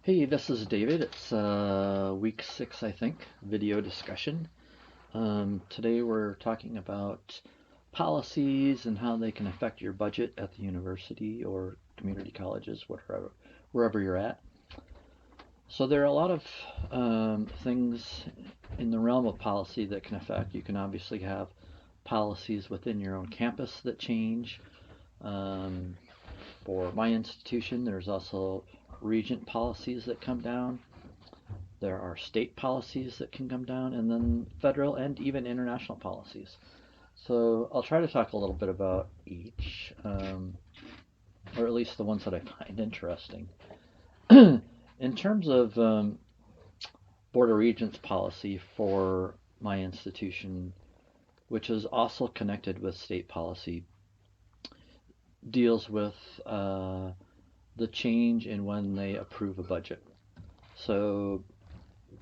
Hey, this is David. It's week 6, I think, video discussion. Today we're talking about policies and how they can affect your budget at the university or community colleges, wherever you're at. So there are a lot of things in the realm of policy that can affect. You can obviously have policies within your own campus that change. Um, for my institution, there's also regent policies that come down. There are state policies that can come down, and then federal and even international policies. So I'll try to talk a little bit about each, or at least the ones that I find interesting. In terms of Board of Regents policy for my institution, which is also connected with state policy, deals with the change in when they approve a budget. So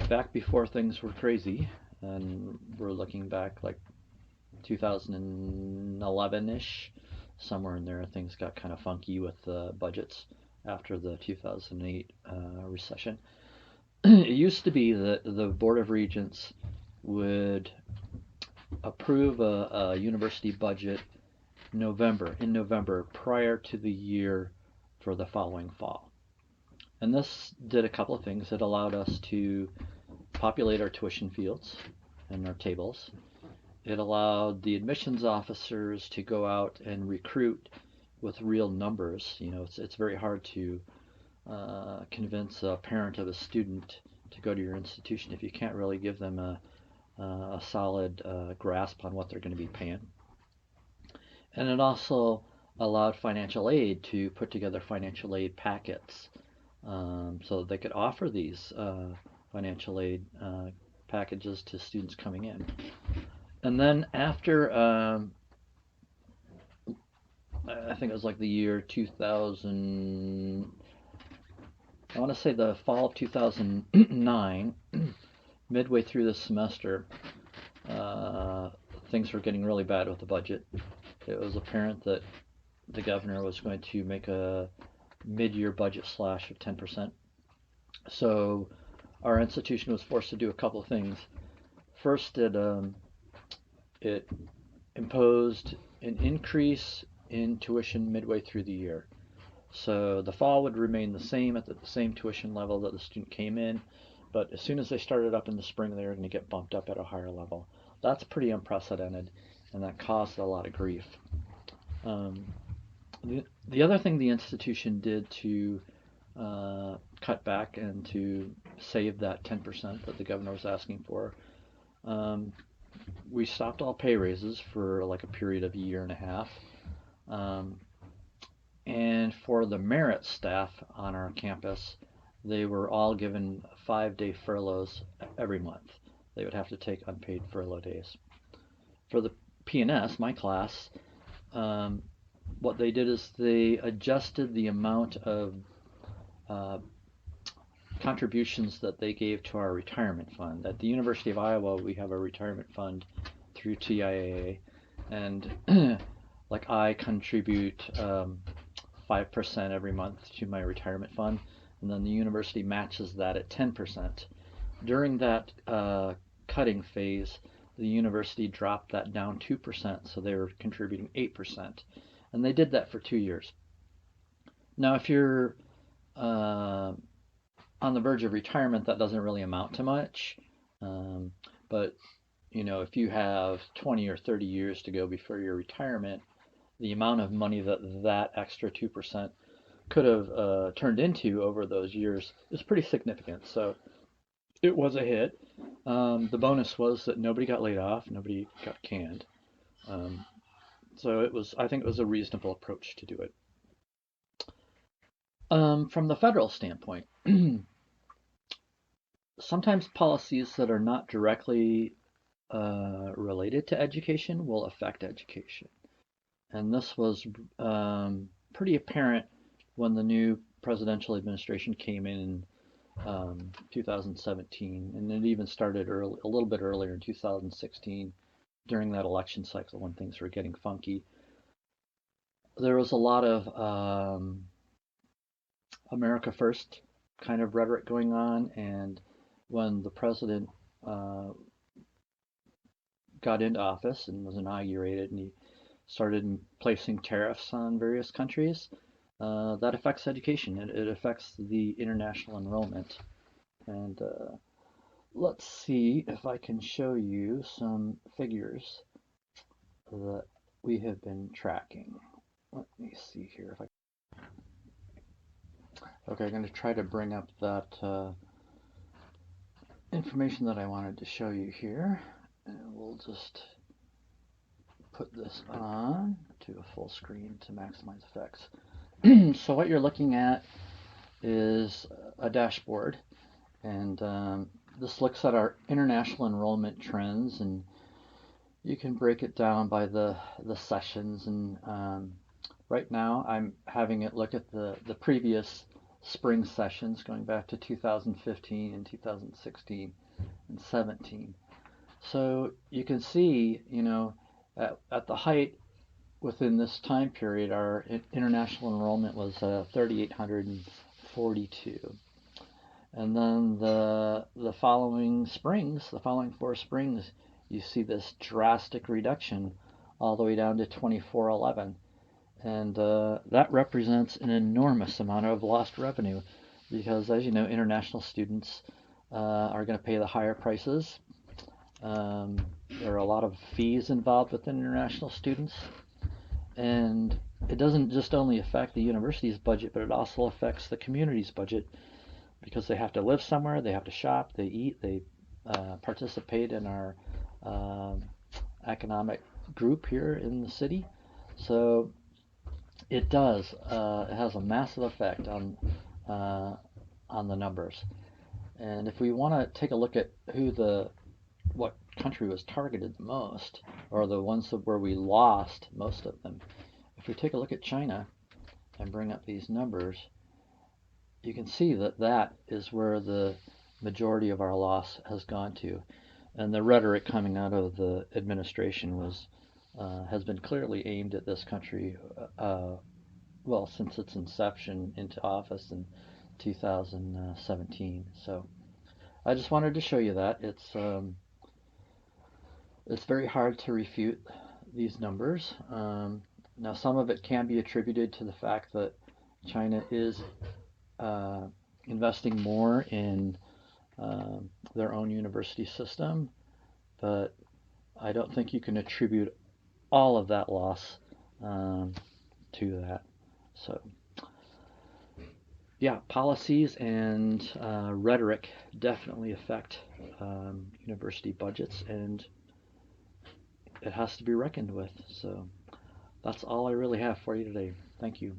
back before things were crazy, and we're looking back like 2011-ish, somewhere in there, things got kind of funky with the budgets after the 2008 recession. It used to be that the Board of Regents would approve a university budget in November prior to the year for the following fall. And this did a couple of things. It allowed us to populate our tuition fields and our tables. It allowed the admissions officers to go out and recruit with real numbers. You know, it's very hard to convince a parent of a student to go to your institution if you can't really give them a solid grasp on what they're going to be paying. And it also allowed financial aid to put together financial aid packets so that they could offer these financial aid packages to students coming in. And then after, I think it was like the year 2000, I want to say the fall of 2009, midway through the semester, uh, things were getting really bad with the budget. It was apparent that the governor was going to make a mid-year budget slash of 10%. So our institution was forced to do a couple of things. First, it imposed an increase in tuition midway through the year. So the fall would remain the same at the same tuition level that the student came in, but as soon as they started up in the spring, they were going to get bumped up at a higher level. That's pretty unprecedented, and that caused a lot of grief. Um, the other thing the institution did to cut back and to save that 10% that the governor was asking for, um, we stopped all pay raises for like a period of a year and a half. Um, and for the merit staff on our campus, they were all given 5-day furloughs every month. They would have to take unpaid furlough days. For the P&S, my class, um, what they did is they adjusted the amount of uh, contributions that they gave to our retirement fund. At the University of Iowa, we have a retirement fund through TIAA, and like I contribute 5% every month to my retirement fund, and then the university matches that at 10%. During that cutting phase, the university dropped that down 2%, so they were contributing 8%. And they did that for 2 years. Now, if you're uh, on the verge of retirement, that doesn't really amount to much. Um, but you know, if you have 20 or 30 years to go before your retirement, the amount of money that that extra 2% could have turned into over those years is pretty significant. So it was a hit. The bonus was that nobody got laid off, nobody got canned. Um, so I think it was a reasonable approach to do it. From the federal standpoint, sometimes policies that are not directly related to education will affect education. And this was pretty apparent when the new presidential administration came in 2017, and it even started early, a little bit earlier in 2016 during that election cycle when things were getting funky. There was a lot of America First kind of rhetoric going on, and when the president uh, got into office and was inaugurated, and he started placing tariffs on various countries, that affects education. It affects the international enrollment. And let's see if I can show you some figures that we have been tracking. Let me see here if I. Okay, I'm going to try to bring up that information that I wanted to show you here, and we'll just put this on to a full screen to maximize effects. So what you're looking at is a dashboard, and this looks at our international enrollment trends, and you can break it down by the sessions. And right now I'm having it look at the previous spring sessions going back to 2015 and 2016 and 17. So you can see, at the height within this time period, our international enrollment was 3,842. And then the following springs, the following 4 springs, you see this drastic reduction all the way down to 2,411. And that represents an enormous amount of lost revenue because, as you know, international students are going to pay the higher prices. There are a lot of fees involved with international students. And it doesn't just only affect the university's budget, but it also affects the community's budget because they have to live somewhere, they have to shop, they eat, they participate in our economic group here in the city. So it does. It has a massive effect on the numbers. And if we want to take a look at what country was targeted the most, or the ones where we lost most of them, if we take a look at China and bring up these numbers, you can see that that is where the majority of our loss has gone to. And the rhetoric coming out of the administration has been clearly aimed at this country, well, since its inception into office in 2017. So I just wanted to show you that. It's very hard to refute these numbers. Now, some of it can be attributed to the fact that China is investing more in their own university system, but I don't think you can attribute all of that loss to that. So, yeah, policies and rhetoric definitely affect university budgets, and it has to be reckoned with. So, that's all I really have for you today. Thank you.